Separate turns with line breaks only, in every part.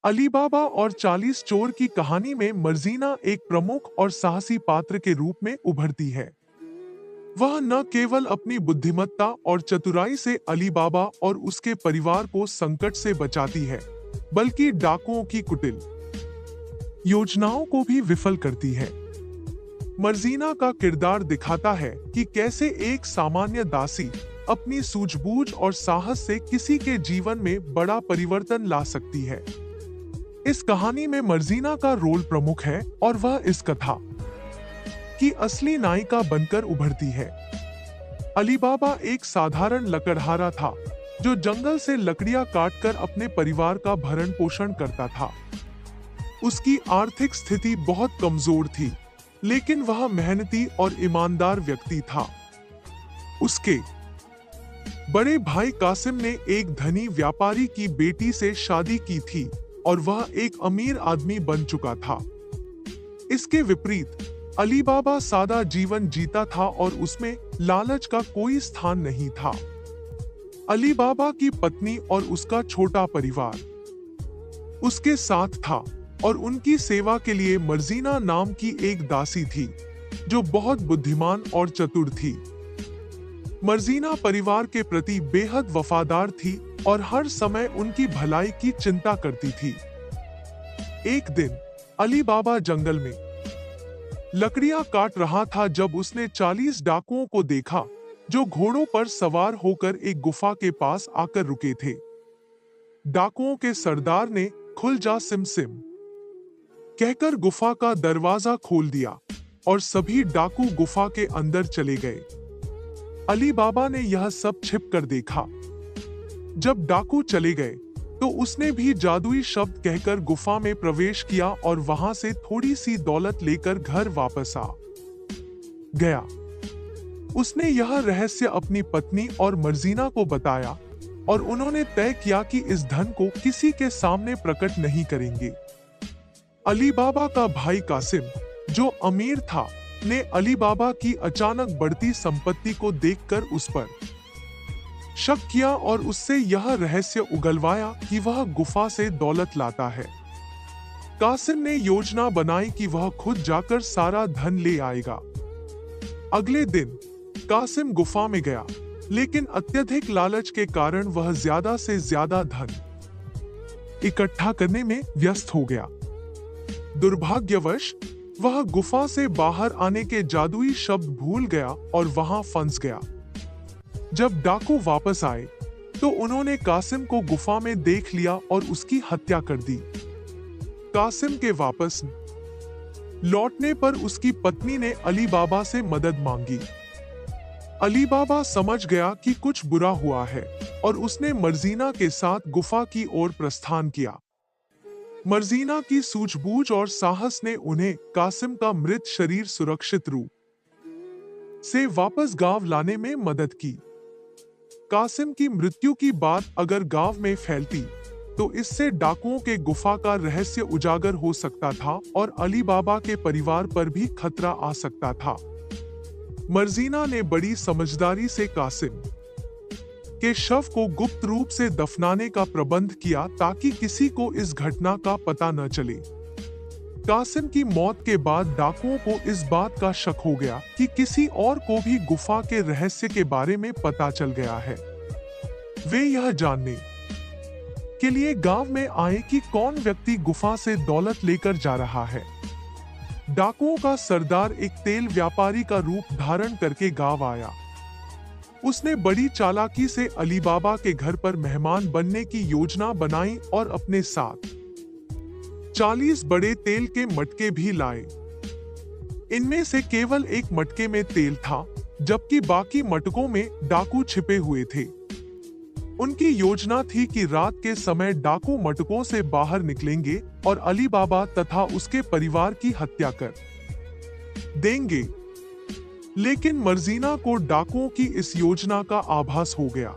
अली बाबा और 40 चोर की कहानी में मर्जीना एक प्रमुख और साहसी पात्र के रूप में उभरती है। वह न केवल अपनी बुद्धिमत्ता और चतुराई से अली बाबा और उसके परिवार को संकट से बचाती है, बल्कि डाकुओं की कुटिल योजनाओं को भी विफल करती है। मर्जीना का किरदार दिखाता है कि कैसे एक सामान्य दासी अपनी सूझबूझ और साहस से किसी के जीवन में बड़ा परिवर्तन ला सकती है। इस कहानी में मर्जीना का रोल प्रमुख है और वह इस कथा की असली नायिका बनकर उभरती है। अली बाबा एक साधारण लकड़हारा था जो जंगल से लकड़ियां काटकर अपने परिवार का भरण पोषण करता था। उसकी आर्थिक स्थिति बहुत कमजोर थी, लेकिन वह मेहनती और ईमानदार व्यक्ति था। उसके बड़े भाई कासिम ने एक धनी व्यापारी की बेटी से शादी की थी और वह एक अमीर आदमी बन चुका था। इसके विपरीत अली बाबा सादा जीवन जीता था और उसमें लालच का कोई स्थान नहीं था। अली बाबा की पत्नी और उसका छोटा परिवार उसके साथ था और उनकी सेवा के लिए मर्जीना नाम की एक दासी थी जो बहुत बुद्धिमान और चतुर थी। मर्जीना परिवार के प्रति बेहद वफादार थी और हर समय उनकी भलाई की चिंता करती थी। एक दिन अली बाबा जंगल में लकड़ियां काट रहा था जब उसने 40 डाकुओं को देखा जो घोड़ों पर सवार होकर एक गुफा के पास आकर रुके थे। डाकुओं के सरदार ने खुल जा सिम सिम कहकर गुफा का दरवाजा खोल दिया और सभी डाकू गुफा के अंदर चले गए। अली बाबा ने यह सब छिप कर देखा। जब डाकू चले गए तो उसने भी जादुई शब्द कहकर गुफा में प्रवेश किया और वहां से थोड़ी सी दौलत लेकर घर वापस आ गया। उसने यह रहस्य अपनी पत्नी और मर्जीना को बताया और उन्होंने तय किया कि इस धन को किसी के सामने प्रकट नहीं करेंगे। अली बाबा का भाई कासिम, जो अमीर था, ने अली बाबा की अचानक बढ़ती संपत्ति को देखकर उस पर शक किया और उससे यह रहस्य उगलवाया कि वह गुफा से दौलत लाता है। कासिम ने योजना बनाई कि वह खुद जाकर सारा धन ले आएगा। अगले दिन कासिम गुफा में गया, लेकिन अत्यधिक लालच के कारण वह ज्यादा से ज्यादा धन इकट्ठा करने में व्यस्त हो गया। दुर्भाग्यवश वह गुफा से बाहर आने के जादुई शब्द भूल गया और वहां फंस गया। जब डाकू वापस आए तो उन्होंने कासिम को गुफा में देख लिया और उसकी हत्या कर दी। कासिम के वापस लौटने पर उसकी पत्नी ने अली बाबा से मदद मांगी। अली बाबा समझ गया कि कुछ बुरा हुआ है और उसने मर्जीना के साथ गुफा की ओर प्रस्थान किया। मर्जीना की सूझबूझ और साहस ने उन्हें कासिम का मृत शरीर सुरक्षित रूप से वापस गांव लाने में मदद की। कासिम की मृत्यु की बात अगर गांव में फैलती तो इससे डाकुओं के गुफा का रहस्य उजागर हो सकता था और अली बाबा के परिवार पर भी खतरा आ सकता था। मर्जीना ने बड़ी समझदारी से कासिम के शव को गुप्त रूप से दफनाने का प्रबंध किया ताकि किसी को इस घटना का पता न चले। कासिम की मौत के बाद डाकुओं को इस बात का शक हो गया कि किसी और को भी गुफा के रहस्य के बारे में पता चल गया है। वे यह जानने के लिए गांव में आए कि कौन व्यक्ति गुफा से दौलत लेकर जा रहा है। डाकुओं का सरदार एक तेल व्यापारी का रूप धारण करके गांव आया। उसने बड़ी चालाकी से अली बाबा के घर पर मेहमान बनने की योजना बनाई और अपने साथ 40 बड़े तेल के मटके भी लाए। इनमें से केवल एक मटके में तेल था, जबकि बाकी मटकों में डाकू छिपे हुए थे। उनकी योजना थी कि रात के समय डाकू मटकों से बाहर निकलेंगे और अली बाबा तथा उसके परिवार की हत्या कर देंगे। लेकिन मर्जीना को डाकुओं की इस योजना का आभास हो गया।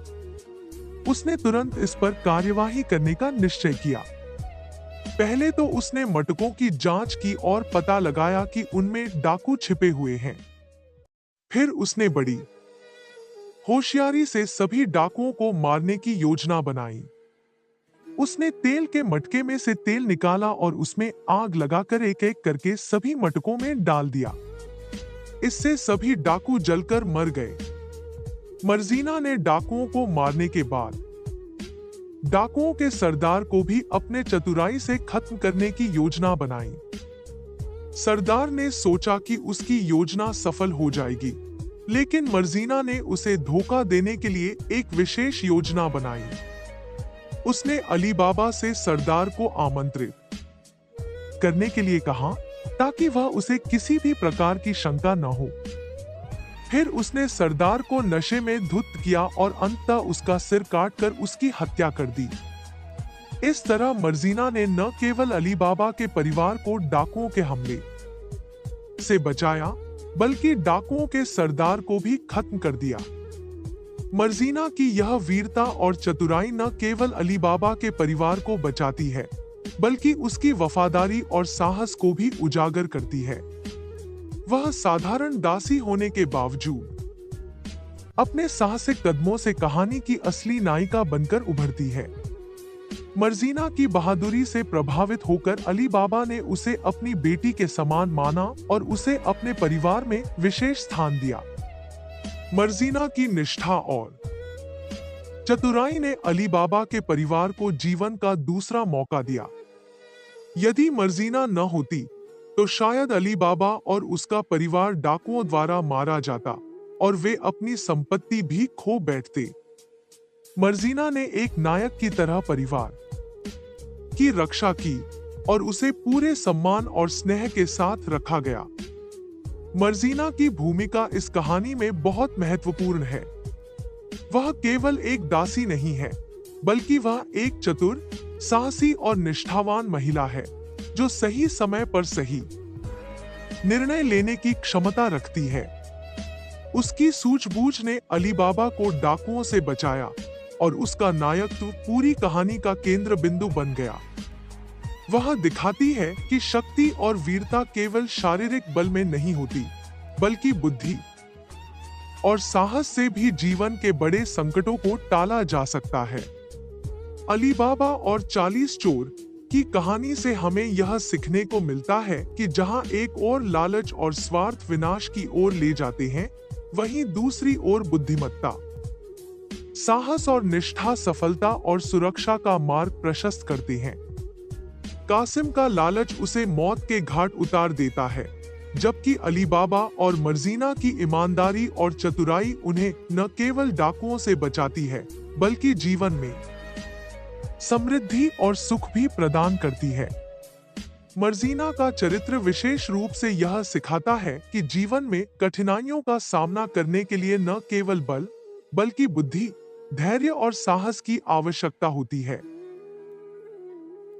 उसने तुरंत इस पर कार्यवाही करने का निश्चय किया। पहले तो उसने मटकों की जांच की और पता लगाया कि उनमें डाकू छिपे हुए हैं। फिर उसने बड़ी होशियारी से सभी डाकुओं को मारने की योजना बनाई। उसने तेल के मटके में से तेल निकाला और उसमें आग लगाकर एक एक करके सभी मटकों में डाल दिया। इससे सभी डाकू जलकर मर गए। मर्जीना ने डाकुओं को मारने के बाद डाकुओं के सरदार को भी अपने चतुराई से खत्म करने की योजना बनाई। सरदार ने सोचा कि उसकी योजना सफल हो जाएगी, लेकिन मर्जीना ने उसे धोखा देने के लिए एक विशेष योजना बनाई। उसने अली बाबा से सरदार को आमंत्रित करने के लिए कहा ताकि वह उसे किसी भी प्रकार की शंका न हो। फिर उसने सरदार को नशे में धुत किया और अंततः उसका सिर काटकर उसकी हत्या कर दी। इस तरह मर्जीना ने न केवल अली बाबा के परिवार को डाकुओं के हमले से बचाया, बल्कि डाकुओं के सरदार को भी खत्म कर दिया। मर्जीना की यह वीरता और चतुराई न केवल अली बाबा के परिवार को बचाती है, बल्कि उसकी वफादारी और साहस को भी उजागर करती है। वह साधारण दासी होने के बावजूद अपने साहसिक कदमों से कहानी की असली नायिका बनकर उभरती है। मर्जीना की बहादुरी से प्रभावित होकर अली बाबा ने उसे अपनी बेटी के समान माना और उसे अपने परिवार में विशेष स्थान दिया। मर्जीना की निष्ठा और चतुराई ने अली बाबा के परिवार को जीवन का दूसरा मौका दिया। यदि मर्जीना न होती तो शायद अली बाबा और उसका परिवार डाकुओं द्वारा मारा जाता और वे अपनी संपत्ति भी खो बैठते। मर्जीना ने एक नायक की तरह परिवार की रक्षा की और उसे पूरे सम्मान और स्नेह के साथ रखा गया। मर्जीना की भूमिका इस कहानी में बहुत महत्वपूर्ण है। वह केवल एक दासी नहीं है, बल्कि वह एक चतुर, साहसी और निष्ठावान महिला है जो सही समय पर सही निर्णय लेने की क्षमता रखती है। उसकी सूझबूझ ने अली बाबा को डाकुओं से बचाया और उसका नायकत्व पूरी कहानी का केंद्र बिंदु बन गया। वह दिखाती है कि शक्ति और वीरता केवल शारीरिक बल में नहीं होती, बल्कि बुद्धि और साहस से भी जीवन के बड़े संकटों को टाला जा सकता है। अली बाबा और 40 चोर की कहानी से हमें यह सीखने को मिलता है कि जहां एक ओर लालच और स्वार्थ विनाश की ओर ले जाते हैं, वहीं दूसरी ओर बुद्धिमत्ता, साहस और निष्ठा सफलता और सुरक्षा का मार्ग प्रशस्त करते हैं। कासिम का लालच उसे मौत के घाट उतार देता है, जबकि अली बाबा और मर्जीना की ईमानदारी और चतुराई उन्हें न केवल डाकुओं से बचाती है, बल्कि जीवन में समृद्धि और सुख भी प्रदान करती है। मर्जीना का चरित्र विशेष रूप से यह सिखाता है कि जीवन में कठिनाइयों का सामना करने के लिए न केवल बल, बल्कि बुद्धि, धैर्य और साहस की आवश्यकता होती है।